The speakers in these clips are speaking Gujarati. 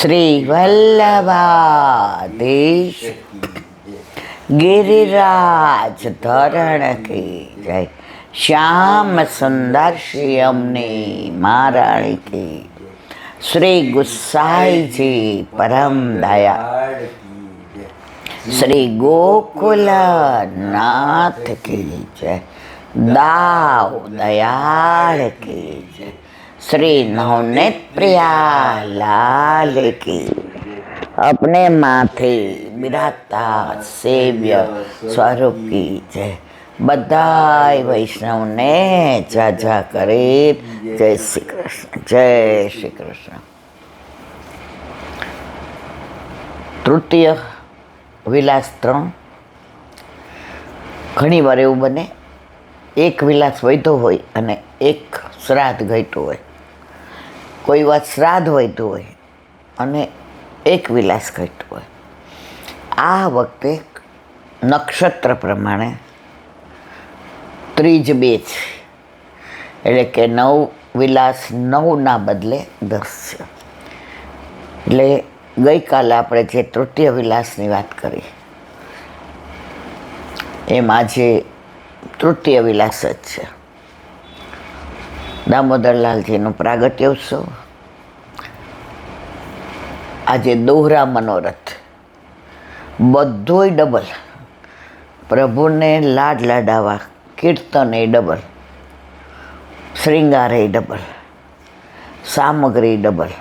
શ્રી વલ્લભાધીશ गिरिराज धरण की जय। श्याम सुंदर श्री अमने महाराणी की। श्री गुसाई जी परम दया। श्री गोकुल नाथ की जय। दाव दयाल की जय। श्री नवनीत प्रिया लाल की। अपने माथे बिराजता सेव्य स्वरूप की जय। बधाई वैष्णव ने जा करे। जय श्री कृष्ण, जय श्री कृष्ण। तृतीय विलास 3। घणी वार एवुं बने एक विलास वध्यो होय अने एक श्राद्ध घट्युं होय। कोई वात श्राद्ध वध्युं होय अने एक विलास घट्युं होय। आ वखते नक्षत्र प्रमाणे त्रीज 2 छे, एटले के 9 विलास 9 ना बदले 10 छे। एटले गई काले आपणे जे तृतीय विलासनी वात करी एम आजे तृतीय विलास ज छे। दामोदरलालजीनो प्रागट्योत्सव। આજે દોહરા મનોરથ બધુંય ડબલ। પ્રભુને લાડ લાડાવા, કીર્તન એ ડબલ, શ્રૃંગાર એ ડબલ, સામગ્રી ડબલ,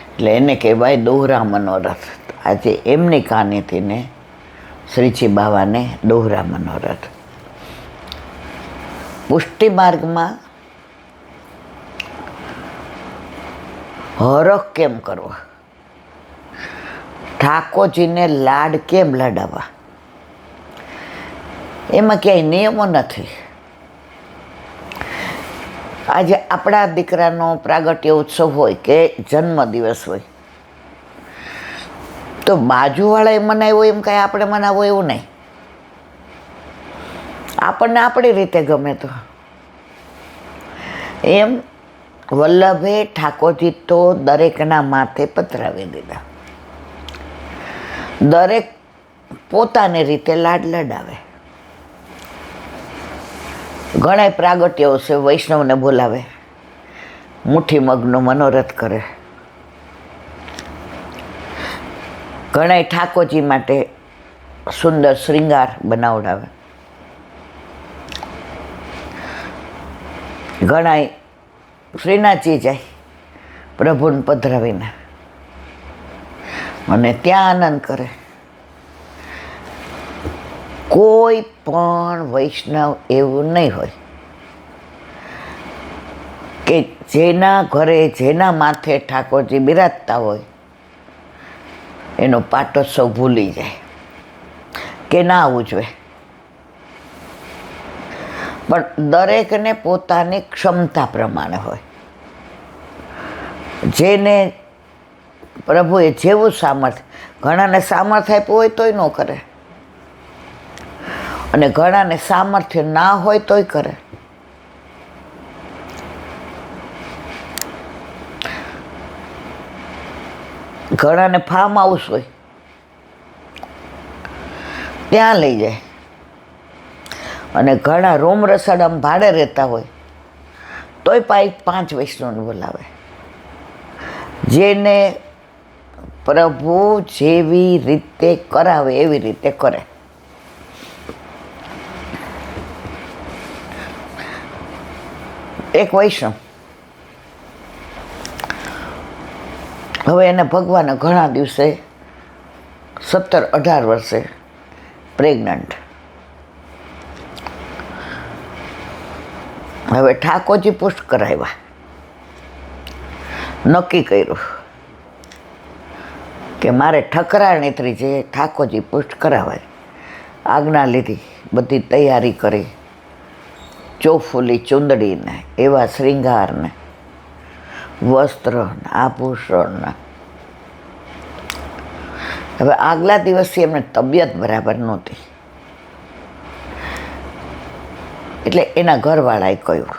એટલે એને કહેવાય દોહરા મનોરથ। આજે એમની કહાનીથી ને શ્રીજી બાવાને દોહરા મનોરથ। પુષ્ટિ માર્ગમાં હરખ કેમ કરવો, ઠાકોરજીને લાડ કેમ લડાવવા, એમાં ક્યાંય નિયમો નથી। આજે આપણા દીકરાનો પ્રાગટ્ય ઉત્સવ હોય કે જન્મદિવસ હોય તો બાજુવાળાએ મનાવ્યો એમ કાંઈ આપણે મનાવવો એવું નહીં। આપણને આપણી રીતે ગમે તો એમ વલ્લભે ઠાકોરજી તો દરેકના માથે પધરાવી દીધા। દરેક પોતાની રીતે લાડ લડાવે। ઘણા પ્રાગટ્ય છે, વૈષ્ણવને બોલાવે, મુઠ્ઠી મગનું મનોરથ કરે। ઘણા ઠાકોરજી માટે સુંદર શ્રૃંગાર બનાવડાવે। ઘણા શ્રીનાથજી જાય પ્રભુને પધરાવીને અને ત્યાં આનંદ કરે। કોઈ પણ વૈષ્ણવ એવું નહીં હોય કે જેના ઘરે જેના માથે ઠાકોરજી બિરાજતા હોય એનો પાટોત્સવ ભૂલી જાય કે ના ઉજવે। પણ દરેકને પોતાની ક્ષમતા પ્રમાણે હોય। જેને પ્રભુએ જેવું સામર્થ્ય, ઘણાને સામર્થ્ય આપ્યું હોય તોય ન કરે અને ઘણાને સામર્થ્ય ના હોય તોય કરે। ઘણાને ફાર્મ હાઉસ હોય ત્યાં લઈ જાય અને ઘણા રૂમ રસોડામાં ભાડે રહેતા હોય તોય 5 વૈષ્ણવને બોલાવે। જેને પ્રભુ જેવી રીતે કરાવે એવી રીતે કરે। એક વૈષ્ણવ હવે એને ભગવાને ઘણા દિવસે 17-18 વર્ષે પ્રેગ્નન્ટ। હવે ઠાકોરજી પુષ્ટ કરાવ્યા, નક્કી કર્યું કે મારે ઠકરાણીથી જે ઠાકોરજી પુષ્ટ કરાવાય। આજ્ઞા લીધી, બધી તૈયારી કરી, ચોફૂલી ચૂંદડીને એવા શ્રૃંગારને, વસ્ત્રને, આભૂષણને। હવે આગલા દિવસથી એમને તબિયત બરાબર નહોતી એટલે એના ઘરવાળાએ કહ્યું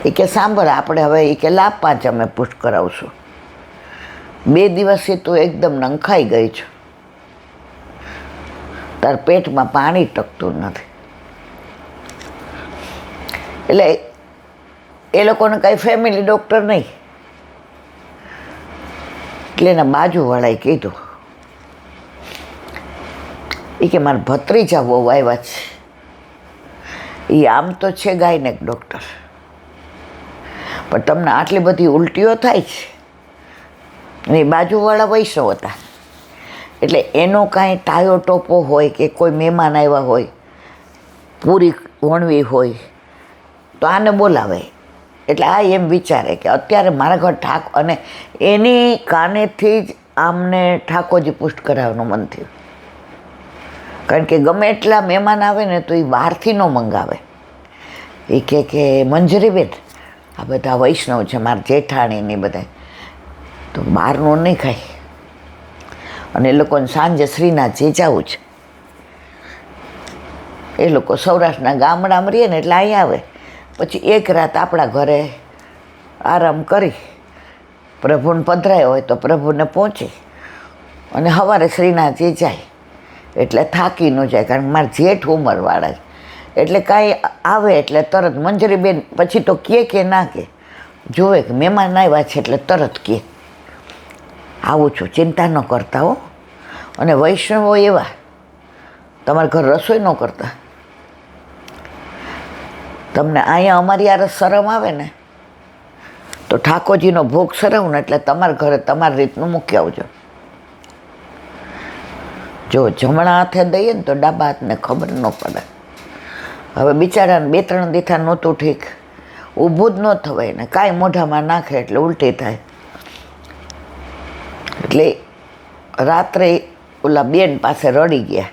એ કે સાંભળ આપણે હવે એ કે લાભ પાંચમે પુષ્ટ કરાવશું। 2 દિવસથી તું એકદમ નંખાઈ ગઈ છો, તાર પેટમાં પાણી ટકતું નથી. એટલે એ લોકોને કાંઈ ફેમિલી ડૉક્ટર નહીં, એટલે એના બાજુવાળાએ કીધું એ કે મારા ભત્રીજા બહુ આવ્યા છે, એ આમ તો છે ગાયનેક ડૉક્ટર, પણ તમને આટલી બધી ઉલટીઓ થાય છે. અને એ બાજુવાળા વૈષ્ણવ હતા, એટલે એનો કાંઈ ટાયો ટોપો હોય કે કોઈ મહેમાન આવ્યા હોય, પૂરી વણવી હોય તો આને બોલાવે. એટલે આ એમ વિચારે કે અત્યારે મારા ઘર અને એની કાનેથી જ આમને ઠાકોરજી પુષ્ટ કરાવવાનું મન થયું. કારણ કે ગમે એટલા મહેમાન આવે ને તો એ બહારથી ન મંગાવે. એ કે મંજરીબેન આ બધા વૈષ્ણવ છે, મારા જેઠાણી ને બધા, તો બહારનું નહીં ખાય. અને એ લોકોને સાંજે શ્રીનાથજી જવું છે. એ લોકો સૌરાષ્ટ્રના ગામડામાં રહીએ ને એટલે અહીં આવે, પછી એક રાત આપણા ઘરે આરામ કરી, પ્રભુને પધરાયો હોય તો પ્રભુને પહોંચી અને સવારે શ્રીનાથજી જાય. એટલે થાકી ન જાય, કારણ કે મારા જેઠ ઉંમરવાળા છે, એટલે કાંઈ આવે એટલે તરત મંજરીબેન પછી તો કે ના કે જોવે કે મહેમાન આવ્યા છે એટલે તરત કે આવું છું, ચિંતા ન કરતા હો. અને વૈષ્ણવો એવા તમારા ઘર રસોઈ ન કરતા. તમને અહીંયા અમારી આ શરમ આવે ને તો ઠાકોરજીનો ભોગ સરાવું ને એટલે તમારા ઘરે તમારી રીતનું મૂકી આવજો. જો જમણા હાથે દઈએ ને તો ડાબા હાથને ખબર ન પડે. હવે બિચારાને 2-3 દીથા નહોતું ઠીક, ઊભું જ ન થવાય ને કાંઈ મોઢામાં નાખે એટલે ઉલટી થાય. એટલે રાત્રે ઓલા બેન પાસે રડી ગયા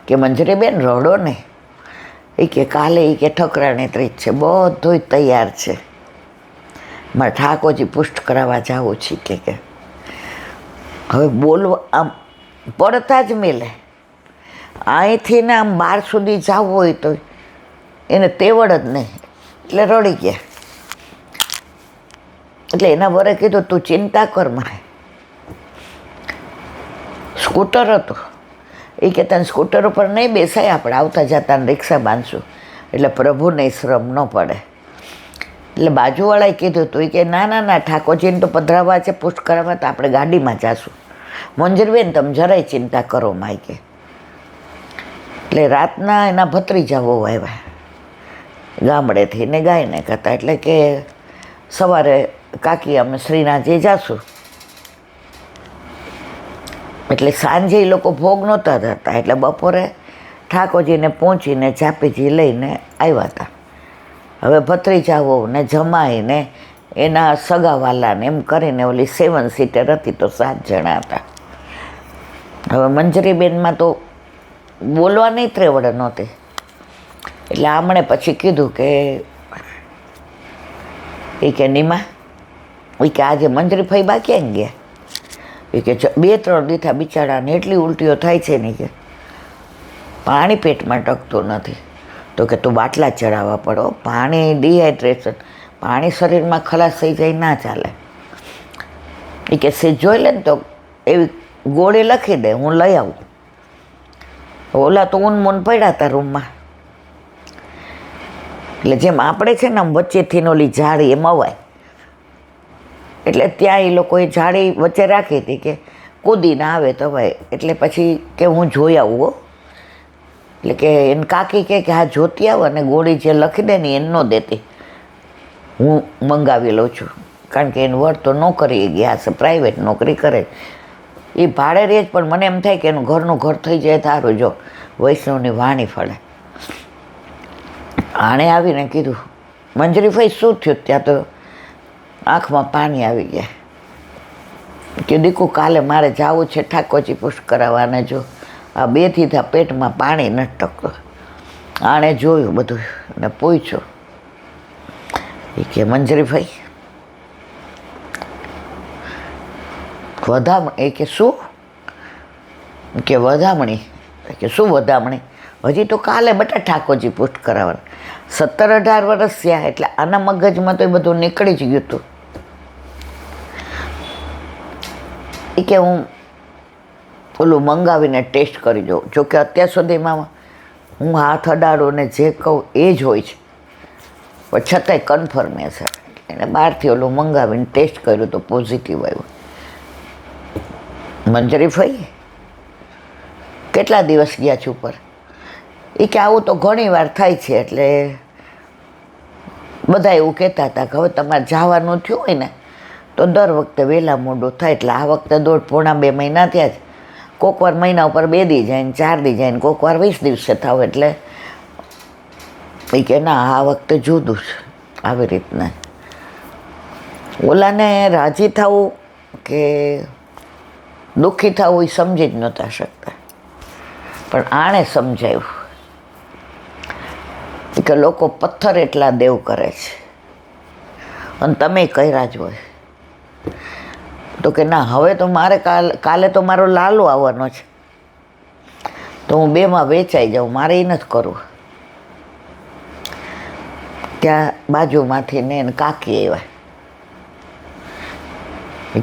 કે મંજરીબેન રડો ને. એ કે કાલે એ કે ઠકરાણી ત્રીજ છે, બધું તૈયાર છે, મારે ઠાકોરજી પુષ્ટ કરાવવા જવું છે. કે હવે બોલવા આમ પડતા જ મેલે. અહીંથી ને આમ બહાર સુધી જવું હોય તો એને તેવડ જ નહીં, એટલે રડી ગયા. એટલે એના વરે કીધું તું ચિંતા કર મારે. સ્કૂટર હતું, એ કે તને સ્કૂટર ઉપર નહીં બેસાય, આપણે આવતા જતા રિક્ષા બાંધશું એટલે પ્રભુને શ્રમ ન પડે. એટલે બાજુવાળાએ કીધું હતું, એ કે ના ના ના ઠાકોરજીને તો પધરાવવા છે, પુષ્ટ કરાવવા, તો આપણે ગાડીમાં જાશું. મંજરીબેન તમે જરાય ચિંતા કરો માય કે. એટલે રાતના એના ભત્રીજાઓ આવ્યા ગામડેથી ને ગાયને હતા. એટલે કે સવારે કાકી અમે શ્રીનાથજી જાશું. એટલે સાંજે એ લોકો ભોગ નહોતા થતા, એટલે બપોરે ઠાકોરજીને પહોંચીને ચાપીજી લઈને આવ્યા હતા. હવે ભત્રીજાઓ ને જમાઈને એના સગાવાલાને એમ કરીને ઓલી 7 સીટર હતી તો 7 જણા હતા. હવે મંજરીબેનમાં તો બોલવાની ત્રેવડ નહોતી, એટલે આમણે પછી કીધું કે એ કે નીમા, એ કે આજે મંજરી બા ક્યાં ગયા? એ કે 2-3 દીથા બિચારાને એટલી ઉલટીઓ થાય છે ને કે પાણી પેટમાં ટકતું નથી. તો કે તું બાટલા ચડાવવા પડો, પાણી ડિહાઇડ્રેશન, પાણી શરીરમાં ખલાસ થઈ જાય ના ચાલે. એ કે જોઈ લે ને તો એવી ગોળી લખી દે, હું લઈ આવું. ઓલા તો ઊન પડ્યા હતા રૂમમાં. એટલે જેમ આપણે છે ને આમ વચ્ચેથી ઓલી જાળી એમ અવાય, એટલે ત્યાં એ લોકોએ જાળી વચ્ચે રાખી હતી કે કૂદીને આવે તો ભાઈ. એટલે પછી કે હું જોઈ આવું હો. એટલે કે એને કાકી કે હા જોતી આવો, અને ગોળી જે લખી દે ને એને ન દેતી, હું મંગાવી લઉં છું. કારણ કે એને વર તો નોકરી ગયા હશે, પ્રાઇવેટ નોકરી કરે, એ ભાડે રહે જ, પણ મને એમ થાય કે એનું ઘરનું ઘર થઈ જાય સારું. જો વૈષ્ણવની વાણી ફળે. આણે આવીને કીધું મંજરીભાઈ શું થયું? ત્યાં તો આંખમાં પાણી આવી ગયા. કે દીકુ કાલે મારે જવું છે ઠાકોરજી પુષ્ટ કરાવવાને, જો આ 2 દીધા પેટમાં પાણી નથી ટકતું. આણે જોયું બધું અને પૂછ્યું. એ કે મંજરીભાઈ વધામણી? એ કે શું? કે વધામણી? કે શું વધામણી? હજી તો કાલે બટા ઠાકોરજી પુષ્ટ કરાવવાના. 17-18 વર્ષ થયા, એટલે આના મગજમાં તો એ બધું નીકળી જ ગયું હતું. એ કે હું ઓલું મંગાવીને ટેસ્ટ કરી જોઉં. જોકે અત્યાર સુધીમાં હું હાથ અડાડું ને જે કહું એ જ હોય છે, પણ છતાંય કન્ફર્મેશન એને બહારથી ઓલું મંગાવીને ટેસ્ટ કર્યું તો પોઝિટિવ આવ્યું. મંજરી ફઈ કેટલા દિવસ ગયા છે ઉપર? એ કે આવું તો ઘણી વાર થાય છે. એટલે બધા એવું કહેતા હતા કે હવે તમારે જવાનું થયું હોય ને તો દર વખતે વહેલા મોડું થાય. એટલે આ વખતે 1.5-2 મહિના થયા જ. કોક વાર મહિના ઉપર 2 દી જાય ને 4 દી જાય ને કોક વાર 20 દિવસે થાવ. એટલે એ કે ના આ વખતે જુદું છે. આવી રીતના ઓલાને રાજી થવું કે દુઃખી થવું એ સમજી જ નહોતા શકતા, પણ આણે સમજાયું કે લોકો પથ્થર એટલા દેવ કરે છે અને તમે કર્યા જ હોય. તો કે ના હવે તો મારે કાલે તો મારો લાલો આવવાનો છે, તો હું 2માં વેચાઈ જાઉં, મારે એ નથી કરવું. ત્યાં બાજુમાંથી ને કાકી આવ્યા.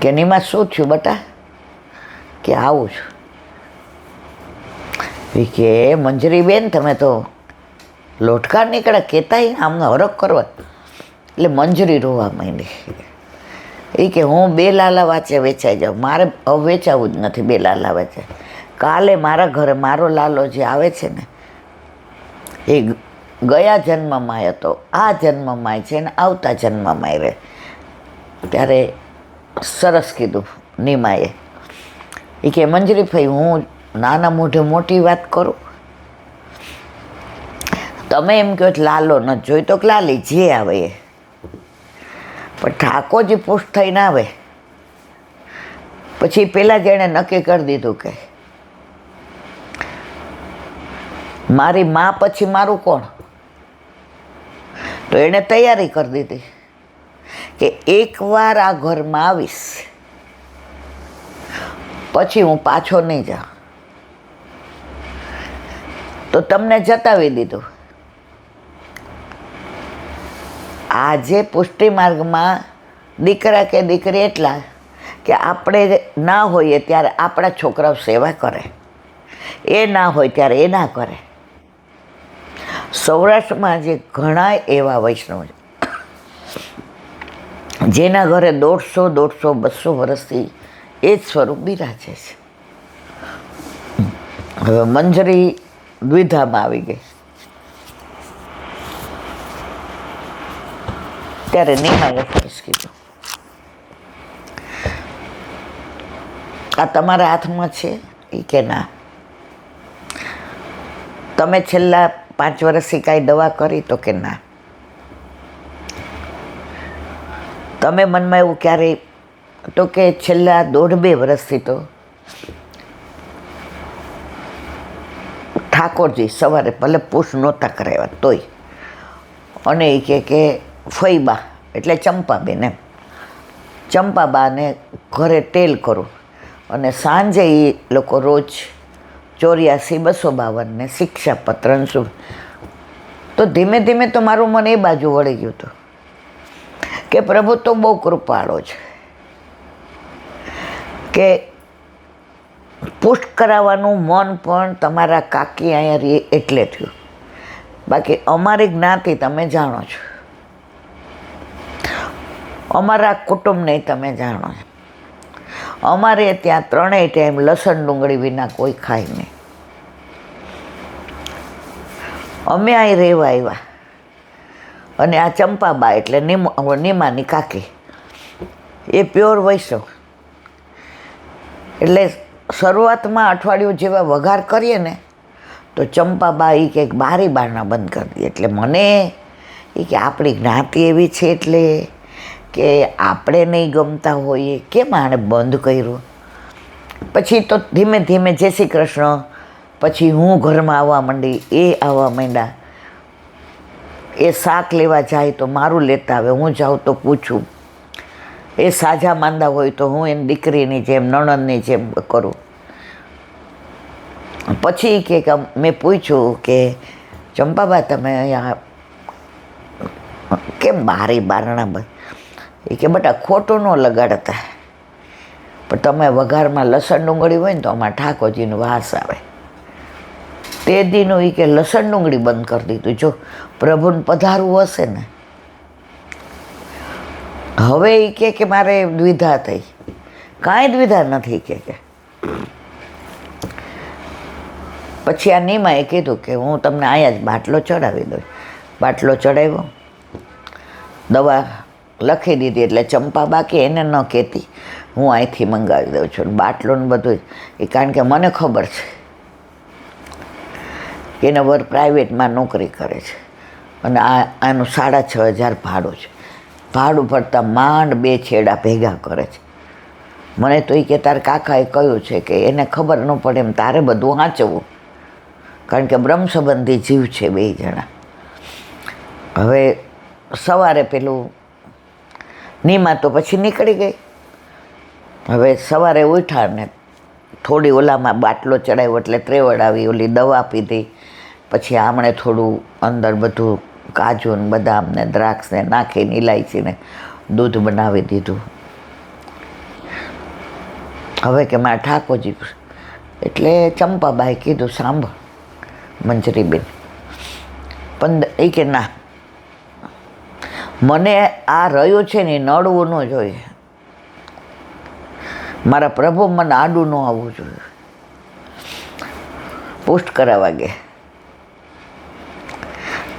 કે નીમાં શું થયું બટા? કે આવું છું. એ કે મંજરી બેન તમે તો લોટકા નીકળે કહેતા આમને હરખ કરવા. એટલે મંજરી રોવા માંડી. એ કે હું 2 લાલા વાંચે વેચાઈ જાઉં, મારે હવે વેચાવું જ નથી 2 લાલા વાંચે. કાલે મારા ઘરે મારો લાલો જે આવે છે ને એ ગયા જન્મમાં હતો, આ જન્મમાં છે ને આવતા જન્મમાં રહે. ત્યારે સરસ કીધું નીમાએ. એ કે મંજરી ભાઈ હું નાના મોઢે મોટી વાત કરું? તમે એમ કહો લાલો ન જોઈ તો લાલી જે આવે એ, પણ ઠાકોરજી પુષ્ટ થઈને આવે પછી પેલા જ એણે નક્કી કરી દીધું કે મારી મા પછી મારું કોણ. તો એણે તૈયારી કરી દીધી કે એકવાર આ ઘરમાં આવીશ પછી હું પાછો નહીં જાઉં. તો તમને જતાવી દીધું. આજે પુષ્ટિ માર્ગમાં દીકરા કે દીકરી એટલા કે આપણે ના હોઈએ ત્યારે આપણા છોકરાઓ સેવા કરે, એ ના હોય ત્યારે એ ના કરે. સૌરાષ્ટ્રમાં જે ઘણા એવા વૈષ્ણવ છે જેના ઘરે 150, 200 વર્ષથી એ જ સ્વરૂપ બિરાજે છે. હવે મંજરી દ્વિધામાં આવી ગઈ. ત્યારે નીમાએ ફરસ કીધું આ તમારા હાથમાં છે? એ કે ના. તમે છેલ્લા 5 વર્ષથી કાંઈ દવા કરી? તો કે ના. તમે મનમાં એવું ક્યારેય? તો કે છેલ્લા 1.5-2 વર્ષથી તો ઠાકોરજી સવારે ભલે પુશ નહોતા કરાવ્યા તોય. અને એ કે ફઈબા એટલે ચંપાબેન એમ, ચંપાબાને ઘરે તેલ કરું અને સાંજે એ લોકો રોજ 84-252 ને શિક્ષાપત્ર શું. તો ધીમે ધીમે તો મારું મન એ બાજુ વળી ગયું હતું કે પ્રભુ તો બહુ કૃપાળો છે કે પુષ્ટ કરાવવાનું મન પણ તમારા કાકી અહીંયા રહે એટલે થયું. બાકી અમારી જ્ઞાતિ તમે જાણો છો, અમારા કુટુંબને તમે જાણો છો. અમારે ત્યાં 3 ટાઈમ લસણ ડુંગળી વિના કોઈ ખાય નહીં. અમે અહીં રહેવા આવ્યા અને આ ચંપાબા એટલે નીમાની કાકી એ પ્યોર વૈષ્ણવ. એટલે શરૂઆતમાં અઠવાડિયું જેવા વઘાર કરીએ ને તો ચંપાબા એ કંઈક બારી બારણા બંધ કરી દે. એટલે મને એ કે આપણી જ્ઞાતિ એવી છે એટલે કે આપણે નહીં ગમતા હોઈએ, કેમ આણે બંધ કર્યું. પછી તો ધીમે ધીમે જય શ્રી કૃષ્ણ, પછી હું ઘરમાં આવવા માંડી, એ આવવા માંડ્યા. એ શાક લેવા જાય તો મારું લેતા આવે, હું જાઉં તો પૂછું. એ સાજા માંદા હોય તો હું એની દીકરીની જેમ નણંદની જેમ કરું. પછી કે મેં પૂછ્યું કે ચંપાબા તમે અહીંયા કેમ બારી બારણા બંધ? એ કે બટા ખોટું ન લગાડતા, પણ તમે વઘારમાં લસણ ડુંગળી હોય ને તો આમાં ઠાકોરજીનો વાસ આવે. તે દીનું એ કે લસણ ડુંગળી બંધ કરી દીધું. જો પ્રભુને પધારવું હશે ને, હવે એ કે મારે દ્વિધા થઈ. કાંઈ દ્વિધા નથી કે પછી આ નીમાએ કીધું કે હું તમને અહીંયા જ બાટલો ચડાવી દઉં. બાટલો ચડાવ્યો, દવા લખી દીધી. એટલે ચંપા બાકી એને ન કહેતી હું અહીંથી મંગાવી દઉં છું. બાટલો ને બધું એ કારણ કે મને ખબર છે કે એના વર પ્રાઇવેટમાં નોકરી કરે છે અને આનું 6,500 ભાડું છે. ભાડું ભરતા માંડ 2 છેડા ભેગા કરે છે. મને તો એ કે તાર કાકાએ કહ્યું છે કે એને ખબર ન પડે એમ તારે બધું વાંચવું, કારણ કે બ્રહ્મ સંબંધી જીવ છે 2 જણા. હવે સવારે પેલું નીમા તો પછી નીકળી ગઈ. હવે સવારે ઉઠ્યા ને થોડી ઓલામાં બાટલો ચડાવ્યો એટલે ત્રેવડ આવી, ઓલી દવા પીધી. પછી આમણે થોડું અંદર બધું કાજુ ને બદામ ને દ્રાક્ષ ને નાખીને ઇલાયચીને દૂધ બનાવી દીધું. હવે કે મારા ઠાકોરજી, એટલે ચંપાબાએ કીધું સાંભળ મંજરીબેન, પણ એ કે ના, મને આ રહ્યું છે ને નડવું ન જોઈએ. મારા પ્રભુ મને આડું ન આવવું જોઈએ. પુષ્ટ કરાવવા ગયા.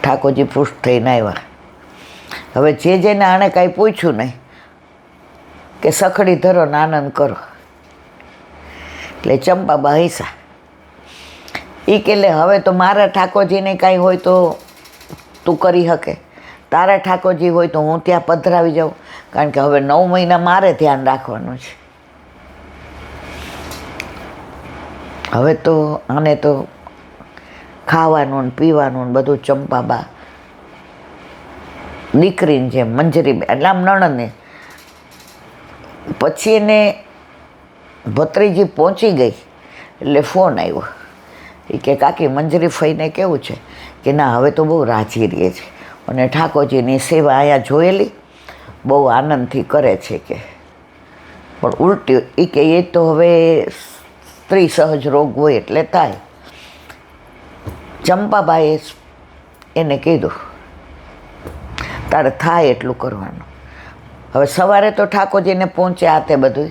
ઠાકોરજી પુષ્ટ થઈને આવ્યા. હવે જેને આણે કાંઈ પૂછ્યું નહીં કે સખડી ધરો ને આનંદ કરો. એટલે ચંપાબા હૈસા. એ કે લે હવે તો મારા ઠાકોરજીને કાંઈ હોય તો તું કરી શકે, તારા ઠાકોરજી હોય તો હું ત્યાં પધરાવી જાઉં, કારણ કે હવે 9 મહિના મારે ધ્યાન રાખવાનું છે. હવે તો આને તો ખાવાનું ને પીવાનું ને બધું ચંપાબા દીકરીને જેમ મંજરી એટલે આમ નણંદને. પછી એને ભત્રીજી પહોંચી ગઈ એટલે ફોન આવ્યો. એ કે કાકી મંજરી ફઈને કેવું છે કે ના હવે તો બહુ રાજી રહે છે અને ઠાકોરજીની સેવા અહીંયા જોયેલી બહુ આનંદથી કરે છે કે. પણ ઉલટી એ કે એ તો હવે સ્ત્રી સહજ રોગ હોય એટલે થાય. ચંપાબાએ એને કીધું તારે થાય એટલું કરવાનું. હવે સવારે તો ઠાકોરજીને પહોંચ્યા તે બધું